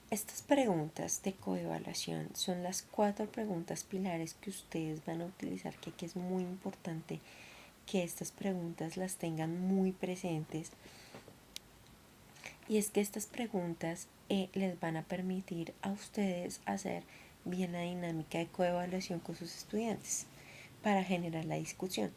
Estas preguntas de coevaluación son las 4 preguntas pilares que ustedes van a utilizar, que aquí es muy importante que estas preguntas las tengan muy presentes. Y es que estas preguntas les van a permitir a ustedes hacer bien la dinámica de coevaluación con sus estudiantes para generar la discusión.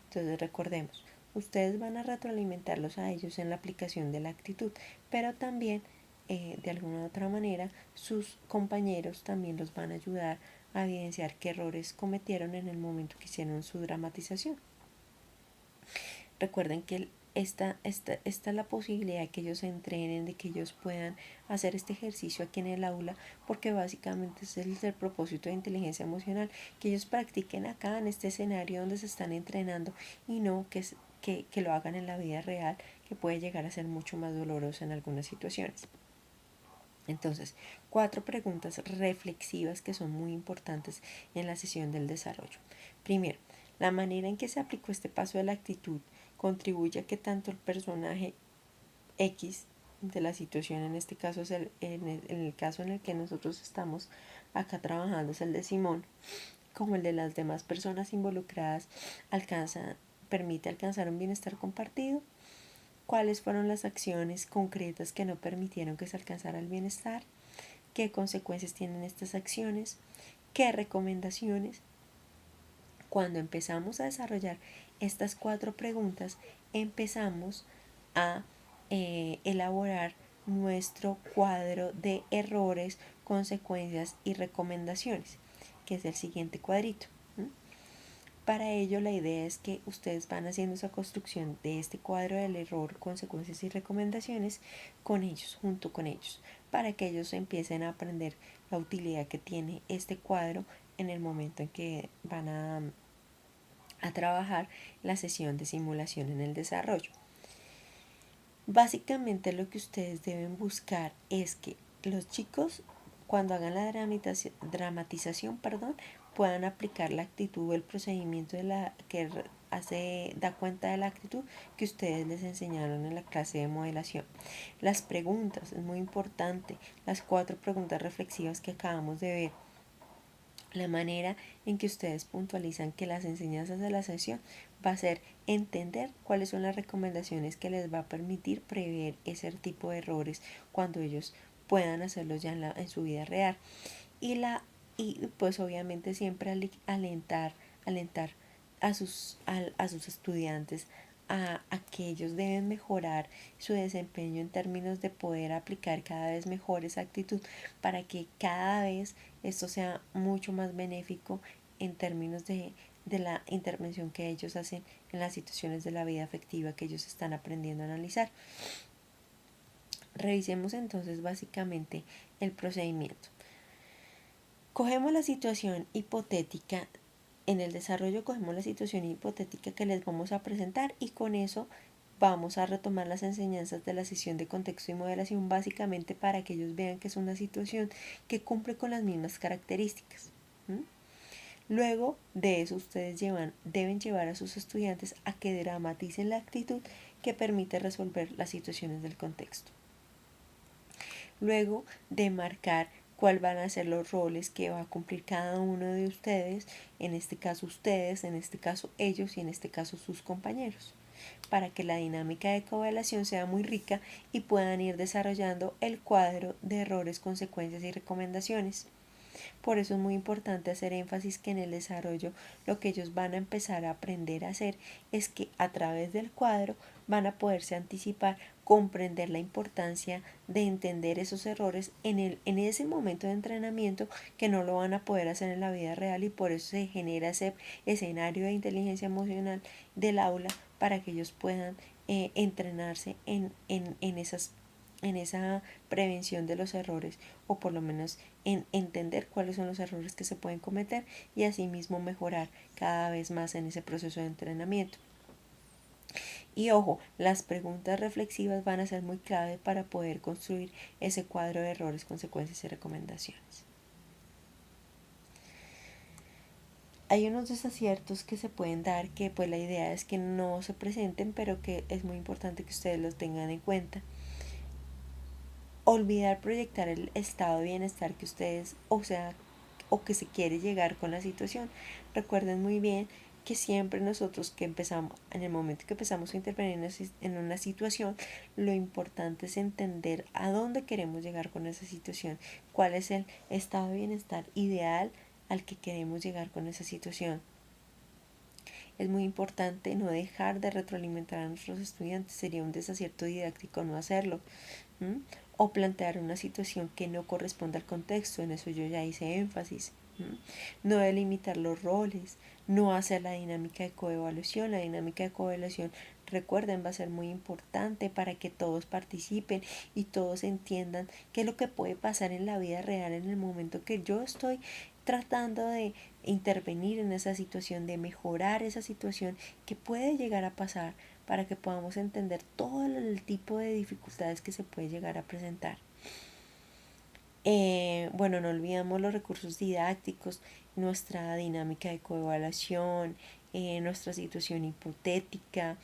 Entonces recordemos, ustedes van a retroalimentarlos a ellos en la aplicación de la actitud, pero también de alguna u otra manera sus compañeros también los van a ayudar a evidenciar qué errores cometieron en el momento que hicieron su dramatización. Recuerden que esta es la posibilidad de que ellos se entrenen, de que ellos puedan hacer este ejercicio aquí en el aula, porque básicamente ese es el propósito de inteligencia emocional, que ellos practiquen acá en este escenario donde se están entrenando y no que lo hagan en la vida real, que puede llegar a ser mucho más doloroso en algunas situaciones. Entonces, 4 preguntas reflexivas que son muy importantes en la sesión del desarrollo. Primero, la manera en que se aplicó este paso de la actitud contribuye a que tanto el personaje X de la situación, en este caso es en el caso en el que nosotros estamos acá trabajando, es el de Simón, como el de las demás personas involucradas, permite alcanzar un bienestar compartido. ¿Cuáles fueron las acciones concretas que no permitieron que se alcanzara el bienestar? ¿Qué consecuencias tienen estas acciones? ¿Qué recomendaciones? Cuando empezamos a desarrollar estas 4 preguntas, empezamos a elaborar nuestro cuadro de errores, consecuencias y recomendaciones, que es el siguiente cuadrito. Para ello, la idea es que ustedes van haciendo esa construcción de este cuadro del error, consecuencias y recomendaciones con ellos, junto con ellos, para que ellos empiecen a aprender la utilidad que tiene este cuadro en el momento en que van a trabajar la sesión de simulación en el desarrollo. Básicamente lo que ustedes deben buscar es que los chicos, cuando hagan la dramatización, puedan aplicar la actitud o el procedimiento da cuenta de la actitud que ustedes les enseñaron en la clase de modelación. Las preguntas, es muy importante, las 4 preguntas reflexivas que acabamos de ver, la manera en que ustedes puntualizan que las enseñanzas de la sesión va a ser entender cuáles son las recomendaciones que les va a permitir prever ese tipo de errores cuando ellos puedan hacerlos ya en su vida real. Y pues obviamente siempre alentar a sus estudiantes a que ellos deben mejorar su desempeño en términos de poder aplicar cada vez mejor esa actitud para que cada vez esto sea mucho más benéfico en términos de la intervención que ellos hacen en las situaciones de la vida afectiva que ellos están aprendiendo a analizar. Revisemos entonces básicamente el procedimiento. Cogemos la situación hipotética. En el desarrollo cogemos la situación hipotética que les vamos a presentar y con eso vamos a retomar las enseñanzas de la sesión de contexto y modelación básicamente para que ellos vean que es una situación que cumple con las mismas características. Luego de eso ustedes deben llevar a sus estudiantes a que dramaticen la actitud que permite resolver las situaciones del contexto. Luego de marcar cuáles van a ser los roles que va a cumplir cada uno de ustedes, en este caso ustedes, en este caso ellos y en este caso sus compañeros, para que la dinámica de coevaluación sea muy rica y puedan ir desarrollando el cuadro de errores, consecuencias y recomendaciones. Por eso es muy importante hacer énfasis que en el desarrollo lo que ellos van a empezar a aprender a hacer es que a través del cuadro van a poderse anticipar, comprender la importancia de entender esos errores en ese momento de entrenamiento que no lo van a poder hacer en la vida real y por eso se genera ese escenario de inteligencia emocional del aula para que ellos puedan entrenarse en esa prevención de los errores o por lo menos en entender cuáles son los errores que se pueden cometer y asimismo mejorar cada vez más en ese proceso de entrenamiento. Y ojo, las preguntas reflexivas van a ser muy clave para poder construir ese cuadro de errores, consecuencias y recomendaciones. Hay unos desaciertos que se pueden dar que pues la idea es que no se presenten, pero que es muy importante que ustedes los tengan en cuenta. olvidar proyectar el estado de bienestar que ustedes, o que se quiere llegar con la situación. Recuerden muy bien que siempre nosotros que empezamos, en el momento que empezamos a intervenir en una situación, lo importante es entender a dónde queremos llegar con esa situación, cuál es el estado de bienestar ideal al que queremos llegar con esa situación. Es muy importante no dejar de retroalimentar a nuestros estudiantes, sería un desacierto didáctico no hacerlo. ¿Mm? O plantear una situación que no corresponde al contexto, en eso yo ya hice énfasis. No delimitar los roles, no hacer la dinámica de coevaluación. La dinámica de coevaluación, recuerden, va a ser muy importante para que todos participen y todos entiendan qué es lo que puede pasar en la vida real en el momento que yo estoy tratando de intervenir en esa situación, de mejorar esa situación que puede llegar a pasar, para que podamos entender todo el tipo de dificultades que se puede llegar a presentar. Bueno, no olvidamos los recursos didácticos, nuestra dinámica de coevaluación, nuestra situación hipotética,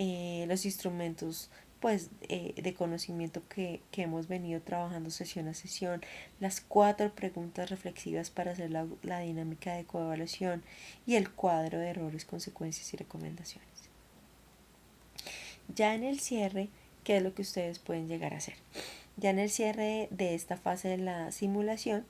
los instrumentos pues de conocimiento que hemos venido trabajando sesión a sesión, las 4 preguntas reflexivas para hacer la dinámica de coevaluación y el cuadro de errores, consecuencias y recomendaciones. Ya en el cierre, ¿qué es lo que ustedes pueden llegar a hacer? Ya en el cierre de esta fase de la simulación,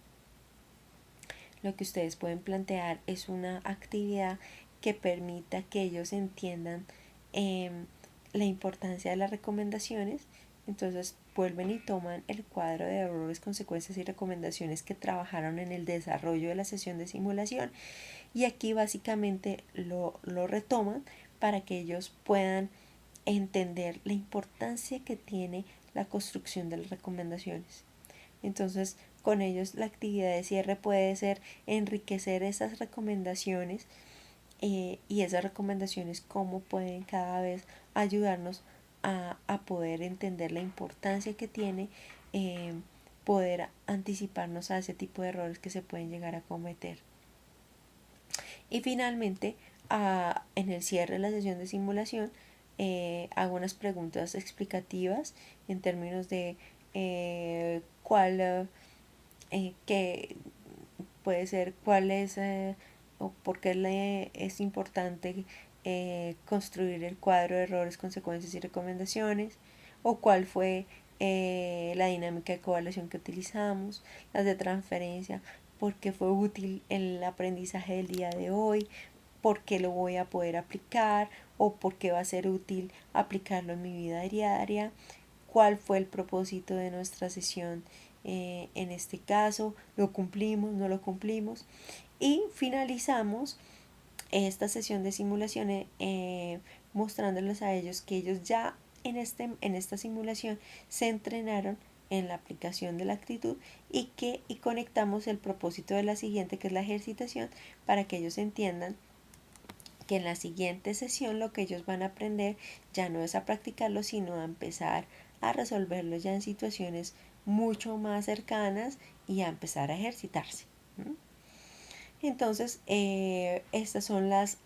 lo que ustedes pueden plantear es una actividad que permita que ellos entiendan la importancia de las recomendaciones. Entonces vuelven y toman el cuadro de errores, consecuencias y recomendaciones que trabajaron en el desarrollo de la sesión de simulación, y aquí básicamente lo retoman para que ellos puedan entender la importancia que tiene la construcción de las recomendaciones. Entonces, con ellos la actividad de cierre puede ser enriquecer esas recomendaciones, y esas recomendaciones cómo pueden cada vez ayudarnos a poder entender la importancia que tiene poder anticiparnos a ese tipo de errores que se pueden llegar a cometer. Y finalmente, en el cierre de la sesión de simulación, hago unas preguntas explicativas en términos de cuál, que puede ser, cuál es o por qué es importante construir el cuadro de errores, consecuencias y recomendaciones, o cuál fue la dinámica de coevaluación que utilizamos, las de transferencia, por qué fue útil el aprendizaje del día de hoy, por qué lo voy a poder aplicar o por qué va a ser útil aplicarlo en mi vida diaria, cuál fue el propósito de nuestra sesión en este caso, lo cumplimos, no lo cumplimos, y finalizamos esta sesión de simulaciones mostrándoles a ellos que ellos ya en esta simulación se entrenaron en la aplicación de la actitud, y conectamos el propósito de la siguiente, que es la ejercitación, para que ellos entiendan que en la siguiente sesión lo que ellos van a aprender ya no es a practicarlo, sino a empezar a resolverlo ya en situaciones mucho más cercanas y a empezar a ejercitarse. Entonces, estas son las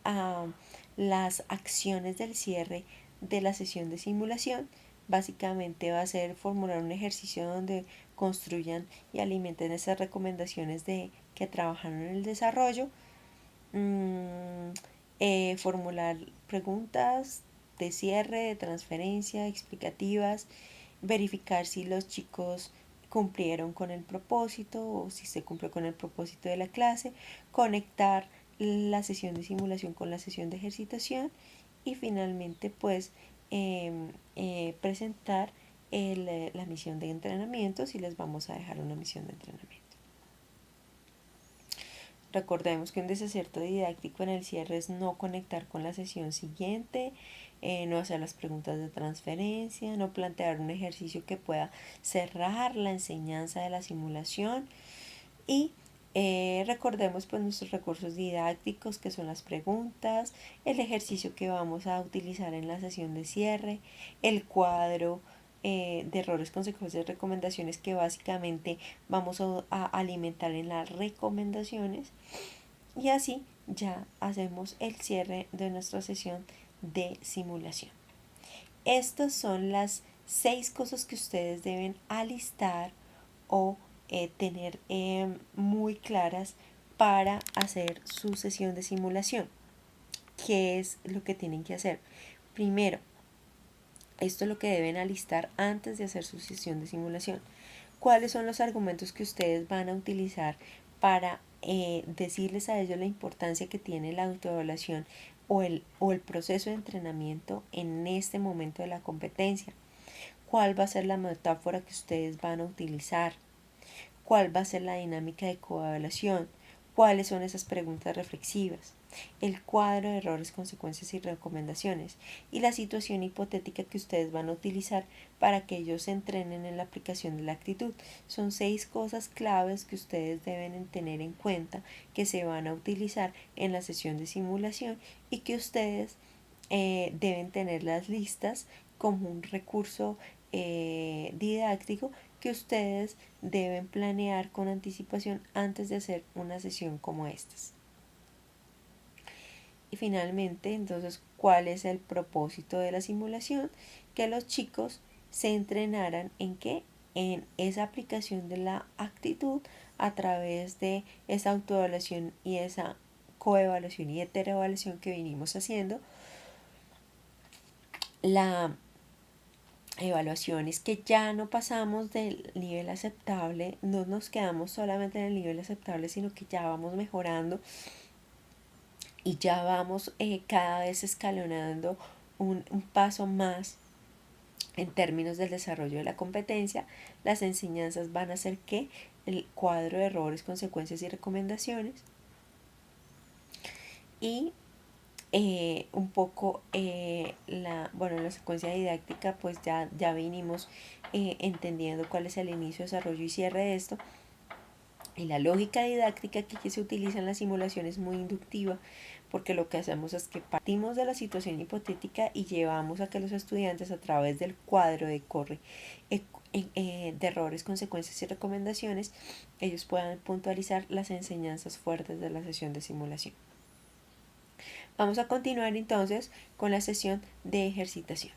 acciones del cierre de la sesión de simulación. Básicamente va a ser formular un ejercicio donde construyan y alimenten esas recomendaciones que trabajaron en el desarrollo. Formular preguntas de cierre, de transferencia, explicativas, verificar si los chicos cumplieron con el propósito o si se cumplió con el propósito de la clase, conectar la sesión de simulación con la sesión de ejercitación, y finalmente pues presentar la misión de entrenamiento, si les vamos a dejar una misión de entrenamiento. Recordemos que un desacierto didáctico en el cierre es no conectar con la sesión siguiente, no hacer las preguntas de transferencia, no plantear un ejercicio que pueda cerrar la enseñanza de la simulación, y recordemos pues nuestros recursos didácticos, que son las preguntas, el ejercicio que vamos a utilizar en la sesión de cierre, el cuadro de errores, consecuencias y recomendaciones, que básicamente vamos a alimentar en las recomendaciones, y así ya hacemos el cierre de nuestra sesión de simulación. Estas son las 6 cosas que ustedes deben alistar o tener muy claras para hacer su sesión de simulación. ¿Qué es lo que tienen que hacer? Primero, esto es lo que deben alistar antes de hacer su sesión de simulación. ¿Cuáles son los argumentos que ustedes van a utilizar para decirles a ellos la importancia que tiene la autoevaluación o el proceso de entrenamiento en este momento de la competencia? ¿Cuál va a ser la metáfora que ustedes van a utilizar? ¿Cuál va a ser la dinámica de coevaluación? ¿Cuáles son esas preguntas reflexivas? El cuadro de errores, consecuencias y recomendaciones y la situación hipotética que ustedes van a utilizar para que ellos se entrenen en la aplicación de la actitud. Son 6 cosas claves que ustedes deben tener en cuenta que se van a utilizar en la sesión de simulación y que ustedes deben tenerlas listas como un recurso didáctico que ustedes deben planear con anticipación antes de hacer una sesión como estas. Y finalmente, entonces, ¿cuál es el propósito de la simulación? Que los chicos se entrenaran en qué? En esa aplicación de la actitud a través de esa autoevaluación y esa coevaluación y heteroevaluación que venimos haciendo. La evaluación es que ya no pasamos del nivel aceptable, no nos quedamos solamente en el nivel aceptable, sino que ya vamos mejorando y ya vamos cada vez escalonando un paso más en términos del desarrollo de la competencia. Las enseñanzas van a ser que el cuadro de errores, consecuencias y recomendaciones y un poco la secuencia didáctica, pues ya vinimos entendiendo cuál es el inicio, desarrollo y cierre de esto. Y la lógica didáctica que se utiliza en la simulación es muy inductiva, porque lo que hacemos es que partimos de la situación hipotética y llevamos a que los estudiantes a través del cuadro de de errores, consecuencias y recomendaciones, ellos puedan puntualizar las enseñanzas fuertes de la sesión de simulación. Vamos a continuar entonces con la sesión de ejercitación.